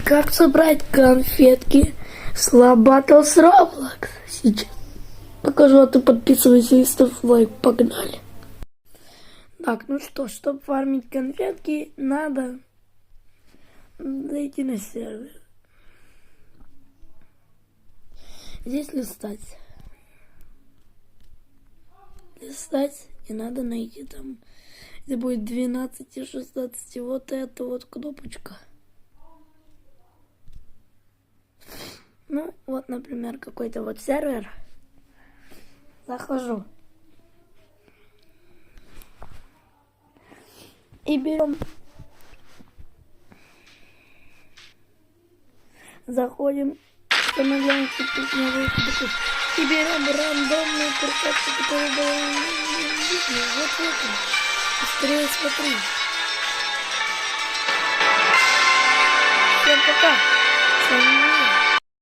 Как собрать конфетки с Battles Roblox? Сейчас покажу, а ты подписывайся и ставь лайк. Погнали. Так, ну что, чтобы фармить конфетки, надо зайти на сервер. Здесь листать. И надо найти там, где будет 12 и 16, вот эта вот кнопочка. Ну, вот, например, какой-то вот сервер. Захожу. И берем. Заходим. Устанавливаем новые кубики. И берем рандомную перчатку, которая была в видео. Вот это. Быстрее смотри.